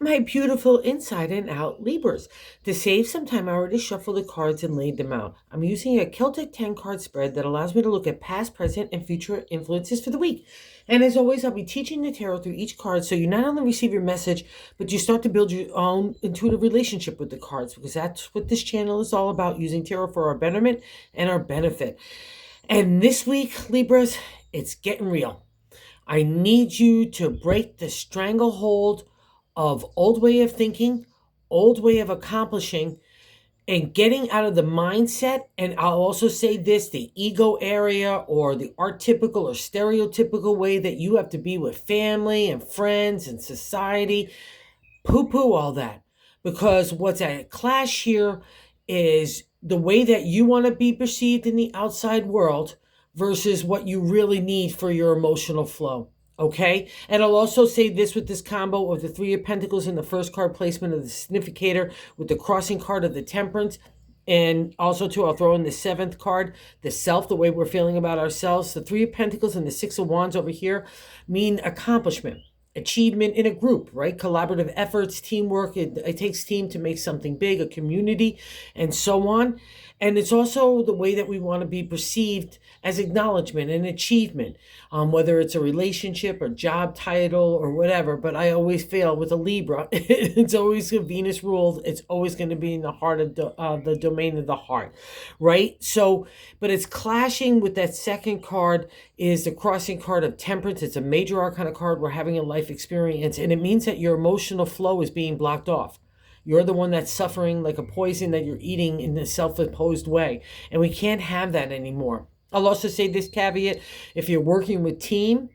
My beautiful inside and out Libras. To save some time, I already shuffled the cards and laid them out. I'm using a Celtic 10 card spread that allows me to look at past, present, and future influences for the week. And as always, I'll be teaching the tarot through each card so you not only receive your message, but you start to build your own intuitive relationship with the cards, because that's what this channel is all about, using tarot for our betterment and our benefit. And this week, Libras, it's getting real. I need you to break the stranglehold of old way of thinking, old way of accomplishing, and getting out of the mindset. And I'll also say this, the ego area or the archetypical or stereotypical way that you have to be with family and friends and society. Poo-poo all that. Because what's at clash here is the way that you want to be perceived in the outside world versus what you really need for your emotional flow. Okay. And I'll also say this with this combo of the Three of Pentacles in the first card placement of the Significator with the crossing card of the Temperance. And also, too, I'll throw in the seventh card, the self, the way we're feeling about ourselves. The Three of Pentacles and the Six of Wands over here mean accomplishment, achievement in a group, right? Collaborative efforts, teamwork. It takes team to make something big, a community, and so on. And it's also the way that we want to be perceived as acknowledgement and achievement, whether it's a relationship or job title or whatever. But I always fail with a Libra. It's always a Venus ruled. It's always going to be in the heart of the domain of the heart, right? So, but it's clashing with that second card is the crossing card of Temperance. It's a major arcana card. We're having a life experience, and it means that your emotional flow is being blocked off. You're the one that's suffering like a poison that you're eating in a self-imposed way. And we can't have that anymore. I'll also say this caveat, if you're working with team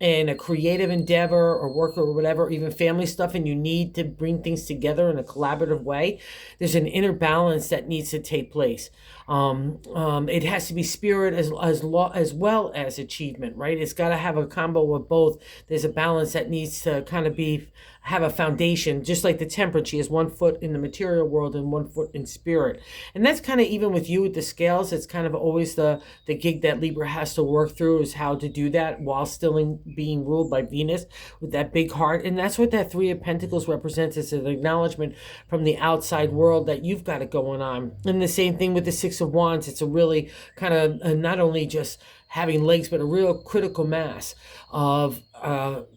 and a creative endeavor or work or whatever, even family stuff, and you need to bring things together in a collaborative way, there's an inner balance that needs to take place. It has to be spirit as well as achievement, right? It's got to have a combo of both. There's a balance that needs to kind of have a foundation, just like the Temperance. She has 1 foot in the material world and 1 foot in spirit. And that's kind of even with you with the scales. It's kind of always the gig that Libra has to work through, is how to do that while still being ruled by Venus with that big heart. And that's what that Three of Pentacles represents, as an acknowledgement from the outside world that you've got it going on. And the same thing with the Six of Wands. It's a really kind of not only just having legs, but a real critical mass of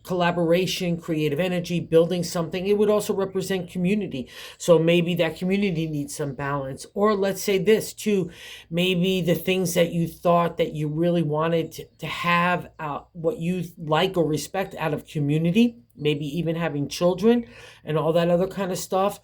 collaboration, creative energy, building something. It would also represent community. So maybe that community needs some balance. Or let's say this too, maybe the things that you thought that you really wanted to have, what you like or respect out of community, maybe even having children and all that other kind of stuff.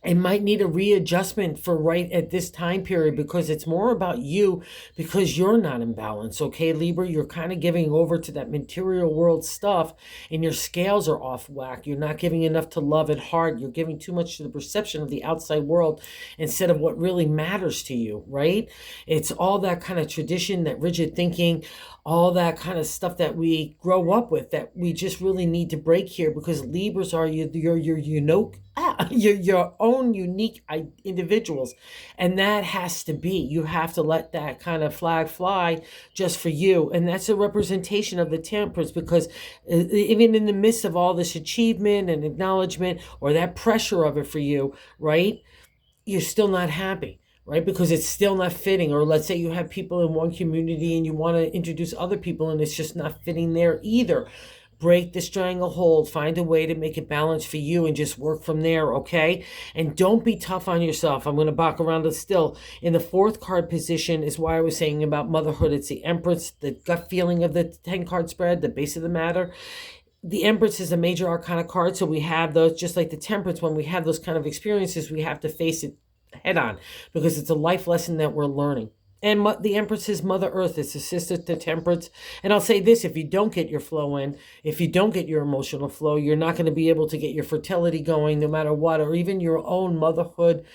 It might need a readjustment for right at this time period, because it's more about you, because you're not in balance. Okay, Libra, you're kind of giving over to that material world stuff and your scales are off whack. You're not giving enough to love at heart. You're giving too much to the perception of the outside world instead of what really matters to you, right? It's all that kind of tradition, that rigid thinking, all that kind of stuff that we grow up with that we just really need to break here, because Libras are your your own unique individuals, and that has to be, you have to let that kind of flag fly just for you. And that's a representation of the Temperance, because even in the midst of all this achievement and acknowledgement, or that pressure of it for you, right, you're still not happy, right? Because it's still not fitting. Or let's say you have people in one community and you want to introduce other people and it's just not fitting there either. Break the stranglehold, find a way to make it balanced for you, and just work from there, okay? And don't be tough on yourself. I'm going to back around it still. In the fourth card position is why I was saying about motherhood. It's the Empress, the gut feeling of the 10 card spread, the base of the matter. The Empress is a major arcana card, so we have those, just like the Temperance. When we have those kind of experiences, we have to face it head on, because it's a life lesson that we're learning. And the Empress is Mother Earth. It's a sister to Temperance. And I'll say this, if you don't get your flow in, if you don't get your emotional flow, you're not going to be able to get your fertility going no matter what, or even your own motherhood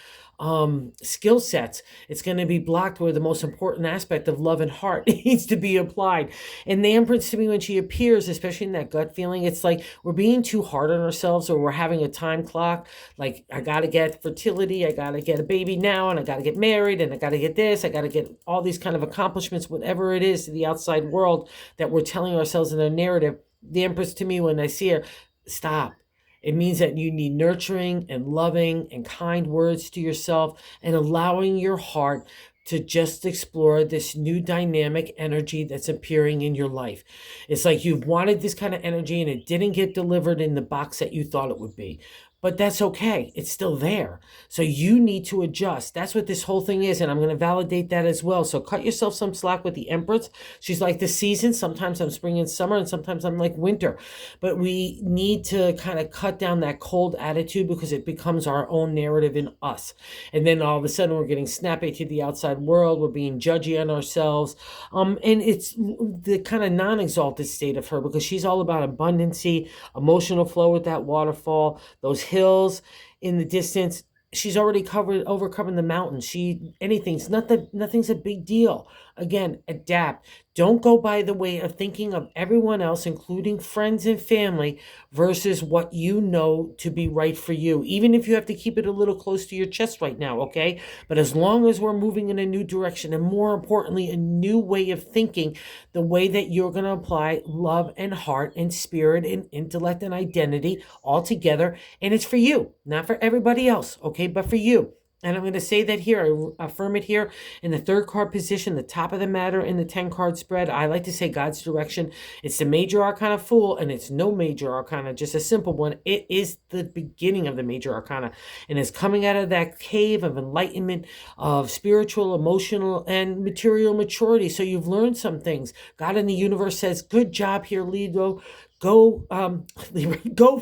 skill sets. It's going to be blocked, where the most important aspect of love and heart needs to be applied. And the Empress, to me, when she appears, especially in that gut feeling, it's like we're being too hard on ourselves, or we're having a time clock. Like, I got to get fertility, I got to get a baby now, and I got to get married, and I got to get this, I got to get all these kind of accomplishments, whatever it is to the outside world that we're telling ourselves in a narrative. The Empress, to me, when I see her, stop. It means that you need nurturing and loving and kind words to yourself and allowing your heart to just explore this new dynamic energy that's appearing in your life. It's like you've wanted this kind of energy and it didn't get delivered in the box that you thought it would be. But that's okay. It's still there. So you need to adjust. That's what this whole thing is. And I'm going to validate that as well. So cut yourself some slack with the Empress. She's like the season. Sometimes I'm spring and summer, and sometimes I'm like winter. But we need to kind of cut down that cold attitude because it becomes our own narrative in us. And then all of a sudden we're getting snappy to the outside world. We're being judgy on ourselves. And it's the kind of non-exalted state of her because she's all about abundancy, emotional flow with that waterfall, those hills in the distance. She's already overcoming the mountains. Nothing's a big deal. Again, adapt. Don't go by the way of thinking of everyone else, including friends and family, versus what you know to be right for you. Even if you have to keep it a little close to your chest right now, okay? But as long as we're moving in a new direction, and more importantly, a new way of thinking, the way that you're going to apply love and heart and spirit and intellect and identity all together, and it's for you, not for everybody else, okay, but for you. And I'm going to say that here, I affirm it here in the third card position, the top of the matter in the 10 card spread. I like to say God's direction. It's the major arcana Fool, and it's no major arcana, just a simple one. It is the beginning of the major arcana, and it's coming out of that cave of enlightenment, of spiritual, emotional, and material maturity. So you've learned some things. God in the universe says, good job here, Lido. Go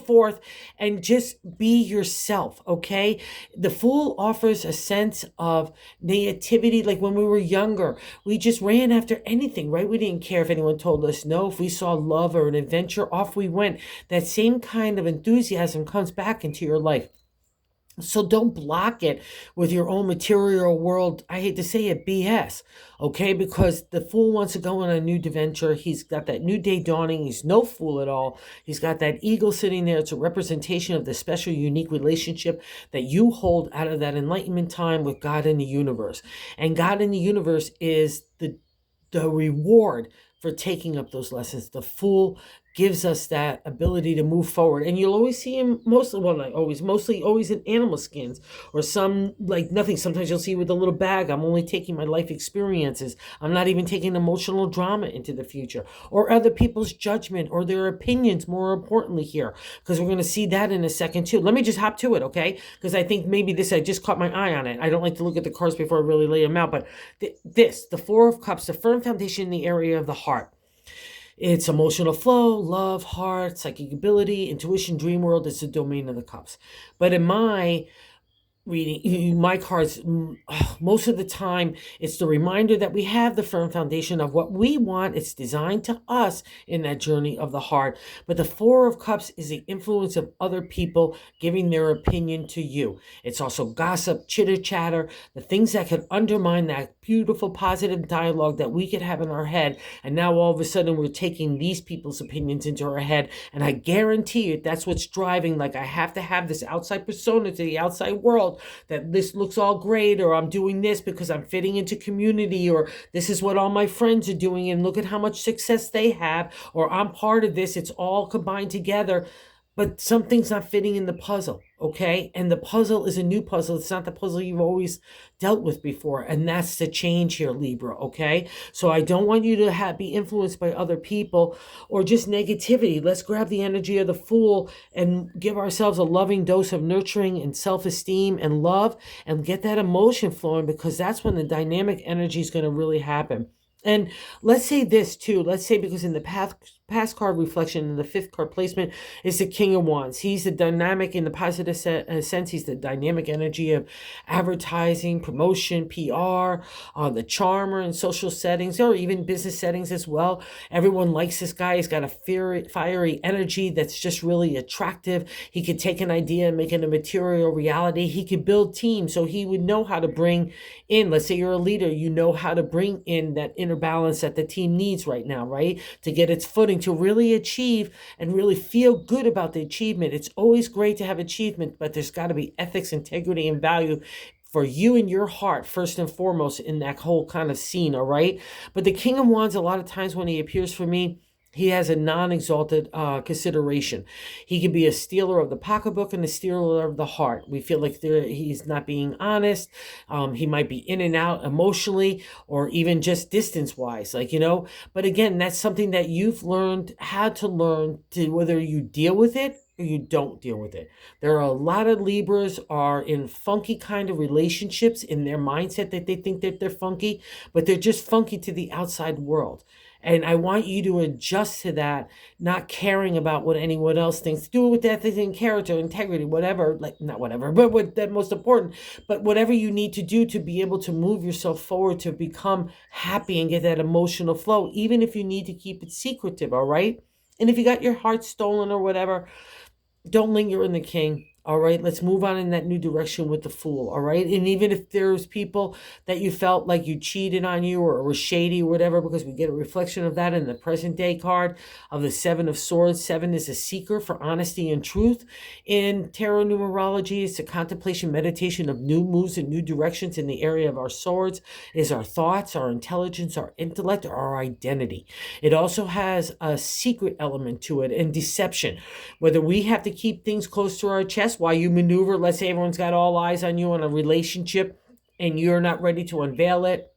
forth and just be yourself, okay? The Fool offers a sense of naivety. Like when we were younger, we just ran after anything, right? We didn't care if anyone told us no. If we saw love or an adventure, off we went. That same kind of enthusiasm comes back into your life. So don't block it with your own material world, I hate to say it, BS, okay? Because the Fool wants to go on a new adventure. He's got that new day dawning. He's no fool at all. He's got that eagle sitting there. It's a representation of the special, unique relationship that you hold out of that enlightenment time with God in the universe. And God in the universe is the reward for taking up those lessons. The Fool gives us that ability to move forward. And you'll always see him mostly always in animal skins or some like nothing. Sometimes you'll see with a little bag. I'm only taking my life experiences. I'm not even taking emotional drama into the future or other people's judgment or their opinions, more importantly here, because we're going to see that in a second too. Let me just hop to it, okay? Because I think maybe I just caught my eye on it. I don't like to look at the cards before I really lay them out, but the Four of Cups, the firm foundation in the area of the heart. It's emotional flow, love, heart, psychic ability, intuition, dream world. It's the domain of the cups. But in my reading, my cards, most of the time, it's the reminder that we have the firm foundation of what we want. It's designed to us in that journey of the heart. But the Four of Cups is the influence of other people giving their opinion to you. It's also gossip, chitter chatter, the things that could undermine that beautiful, positive dialogue that we could have in our head. And now all of a sudden we're taking these people's opinions into our head. And I guarantee you that's what's driving, like I have to have this outside persona to the outside world, that this looks all great, or I'm doing this because I'm fitting into community, or this is what all my friends are doing and look at how much success they have, or I'm part of this. It's all combined together, but something's not fitting in the puzzle, okay? And the puzzle is a new puzzle. It's not the puzzle you've always dealt with before, and that's the change here, Libra, okay? So I don't want you to be influenced by other people or just negativity. Let's grab the energy of the Fool and give ourselves a loving dose of nurturing and self-esteem and love and get that emotion flowing, because that's when the dynamic energy is going to really happen. And let's say this too. Let's say, because in the past card reflection in the fifth card placement is the King of Wands. He's the dynamic in the positive sense. He's the dynamic energy of advertising, promotion, PR, the charmer in social settings or even business settings as well. Everyone likes this guy. He's got a fiery energy that's just really attractive. He could take an idea and make it a material reality. He could build teams. So he would know how to bring in, let's say you're a leader, you know how to bring in that inner balance that the team needs right now, right? To get its footing, to really achieve and really feel good about the achievement. It's always great to have achievement, but there's got to be ethics, integrity, and value for you and your heart, first and foremost, in that whole kind of scene, all right? But the King of Wands, a lot of times when he appears for me, He has a non-exalted consideration. He can be a stealer of the pocketbook and a stealer of the heart. We feel like he's not being honest. He might be in and out emotionally or even just distance-wise, But again, that's something that you've had to learn to whether you deal with it or you don't deal with it. There are a lot of Libras are in funky kind of relationships in their mindset that they think that they're funky, but they're just funky to the outside world. And I want you to adjust to that, not caring about what anyone else thinks. Do it with ethics and character, integrity, whatever, like not whatever, but what that most important, but whatever you need to do to be able to move yourself forward, to become happy and get that emotional flow, even if you need to keep it secretive, all right? And if you got your heart stolen or whatever, don't linger in the king. All right, let's move on in that new direction with the Fool. All right, and even if there's people that you felt like you cheated on you or was shady or whatever, because we get a reflection of that in the present day card of the Seven of Swords. Seven is a seeker for honesty and truth. In tarot numerology, it's a contemplation, meditation of new moves and new directions in the area of our swords. It is our thoughts, our intelligence, our intellect, or our identity. It also has a secret element to it and deception. Whether we have to keep things close to our chest while you maneuver, let's say everyone's got all eyes on you in a relationship and you're not ready to unveil it,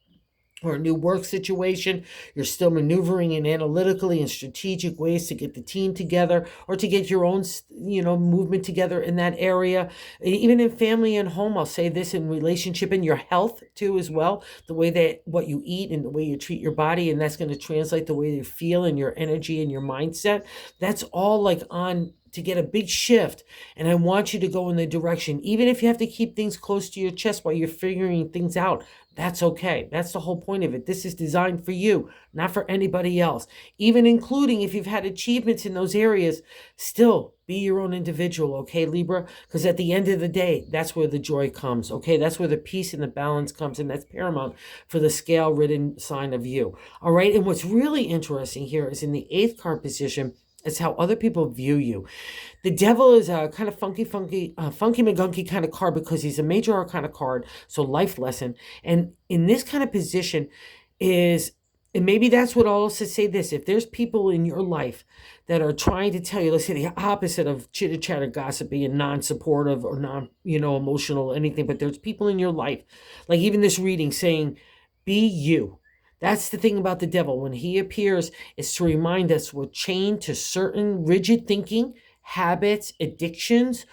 or a new work situation, you're still maneuvering in analytically and strategic ways to get the team together or to get your own, movement together in that area. Even in family and home, I'll say this, in relationship and your health too as well, the way that what you eat and the way you treat your body, and that's going to translate the way you feel and your energy and your mindset. That's all like on to get a big shift. And I want you to go in the direction, even if you have to keep things close to your chest while you're figuring things out. That's okay. That's the whole point of it. This is designed for you, not for anybody else. Even including if you've had achievements in those areas, still be your own individual, okay, Libra? Because at the end of the day, that's where the joy comes, okay? That's where the peace and the balance comes, and that's paramount for the scale-ridden sign of you, all right? And what's really interesting here is in the 8th card position, it's how other people view you. The Devil is a kind of funky McGunky kind of card because he's a major arcana card, so life lesson. And in this kind of position is, and maybe that's what I'll also say this, if there's people in your life that are trying to tell you, let's say the opposite of chitter-chatter, gossipy, and non-supportive or emotional, anything, but there's people in your life, like even this reading saying, be you. That's the thing about the Devil. When he appears, it's to remind us we're chained to certain rigid thinking, habits, addictions,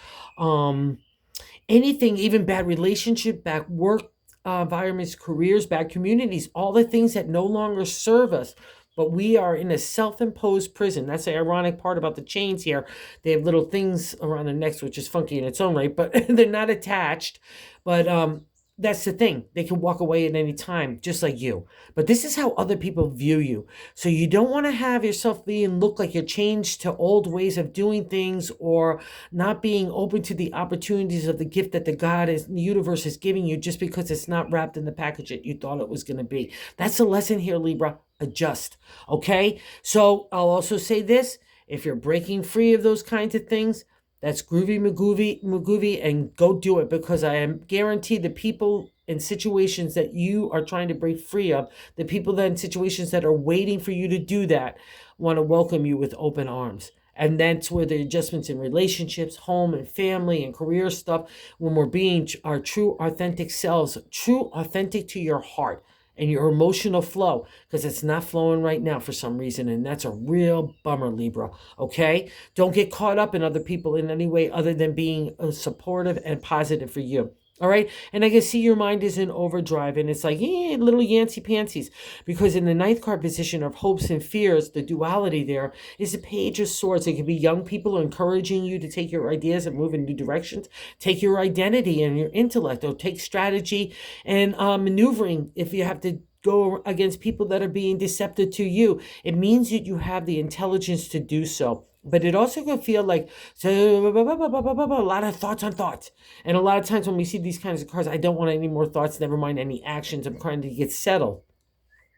anything, even bad relationship, bad work environments, careers, bad communities, all the things that no longer serve us. But we are in a self-imposed prison. That's the ironic part about the chains here. They have little things around their necks, which is funky in its own right, but they're not attached. But that's the thing. They can walk away at any time, just like you. But this is how other people view you. So you don't want to have yourself look like you're changed to old ways of doing things or not being open to the opportunities of the gift that the universe is giving you just because it's not wrapped in the package that you thought it was going to be. That's the lesson here, Libra. Adjust. Okay? So I'll also say this. If you're breaking free of those kinds of things, that's groovy McGoovy, and go do it, because I am guaranteed the people in situations that you are trying to break free of, the people that in situations that are waiting for you to do that, want to welcome you with open arms. And that's where the adjustments in relationships, home and family and career stuff, when we're being our true authentic selves, true authentic to your heart and your emotional flow, because it's not flowing right now for some reason, and that's a real bummer, Libra, okay? Don't get caught up in other people in any way other than being supportive and positive for you. All right. And I can see your mind is in overdrive and it's like, little yancy pantsies, because in the 9th card position of hopes and fears, the duality there is a Page of Swords. It can be young people encouraging you to take your ideas and move in new directions, take your identity and your intellect, or take strategy and maneuvering if you have to go against people that are being deceptive to you. It means that you have the intelligence to do so. But it also can feel like a lot of thoughts on thoughts. And a lot of times when we see these kinds of cards, I don't want any more thoughts, never mind any actions. I'm trying to get settled.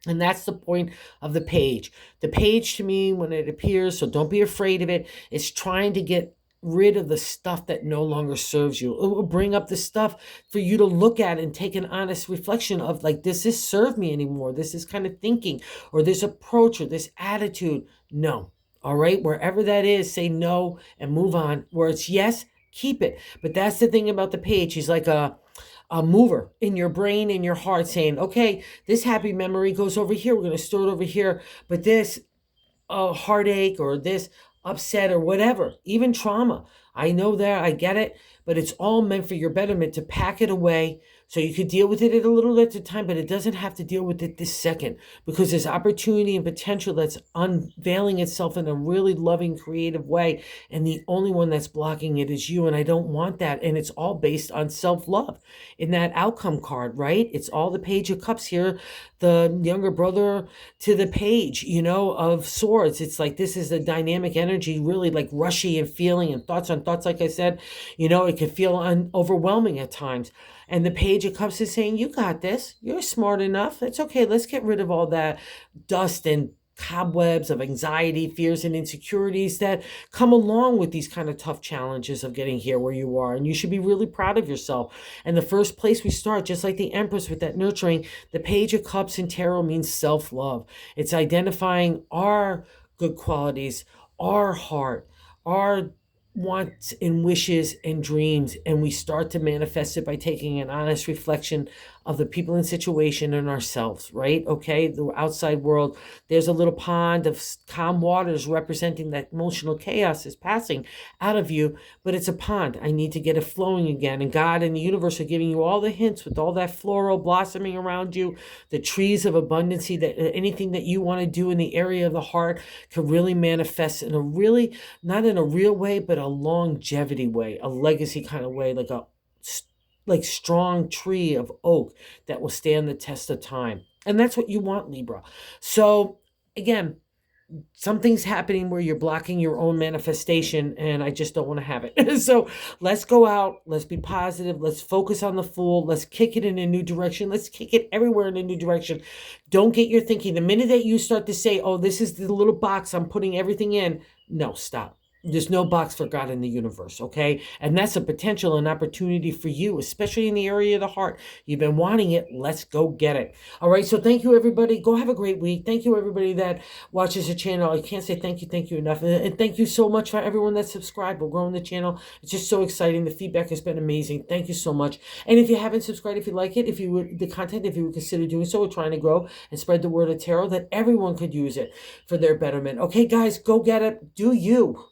And that's the point of the Page. The Page, to me, when it appears, so don't be afraid of it, is trying to get rid of the stuff that no longer serves you. It will bring up the stuff for you to look at and take an honest reflection of, like, does this serve me anymore? This is kind of thinking, or this approach, or this attitude. No. All right. Wherever that is, say no and move on. Where it's yes, keep it. But that's the thing about the page. He's like a mover in your brain, in your heart, saying, okay, this happy memory goes over here. We're going to store it over here. But this heartache or this upset or whatever, even trauma. I know that, I get it, but it's all meant for your betterment, to pack it away so you could deal with it at a little at a time, but it doesn't have to deal with it this second, because there's opportunity and potential that's unveiling itself in a really loving, creative way. And the only one that's blocking it is you. And I don't want that. And it's all based on self-love in that outcome card, right? It's all the Page of Cups here, the younger brother to the Page, of Swords. It's like, this is a dynamic energy, really like rushy and feeling and thoughts on thoughts. Like I said, it can feel overwhelming at times. And the Page of Cups is saying, you got this. You're smart enough. It's okay. Let's get rid of all that dust and cobwebs of anxiety, fears, and insecurities that come along with these kind of tough challenges of getting here where you are. And you should be really proud of yourself. And the first place we start, just like the Empress with that nurturing, the Page of Cups in tarot means self-love. It's identifying our good qualities, our heart, our wants and wishes and dreams, and we start to manifest it by taking an honest reflection of the people and situation and ourselves, right? Okay, the outside world, there's a little pond of calm waters representing that emotional chaos is passing out of you, but it's a pond. I need to get it flowing again. And God and the universe are giving you all the hints with all that floral blossoming around you, the trees of abundancy, that anything that you want to do in the area of the heart can really manifest in a really, not in a real way, but a longevity way, a legacy kind of way, like strong tree of oak that will stand the test of time. And that's what you want, Libra. So again, something's happening where you're blocking your own manifestation, and I just don't want to have it. So let's go out. Let's be positive. Let's focus on the Fool. Let's kick it in a new direction. Let's kick it everywhere in a new direction. Don't get your thinking. The minute that you start to say, oh, this is the little box I'm putting everything in. No, stop. There's no box for God in the universe, okay? And that's a potential and opportunity for you, especially in the area of the heart. You've been wanting it. Let's go get it. All right, so thank you, everybody. Go have a great week. Thank you, everybody that watches the channel. I can't say thank you enough. And thank you so much for everyone that's subscribed. We're growing the channel. It's just so exciting. The feedback has been amazing. Thank you so much. And if you haven't subscribed, if you like it, if you would consider doing so, we're trying to grow and spread the word of tarot that everyone could use it for their betterment. Okay, guys, go get it. Do you.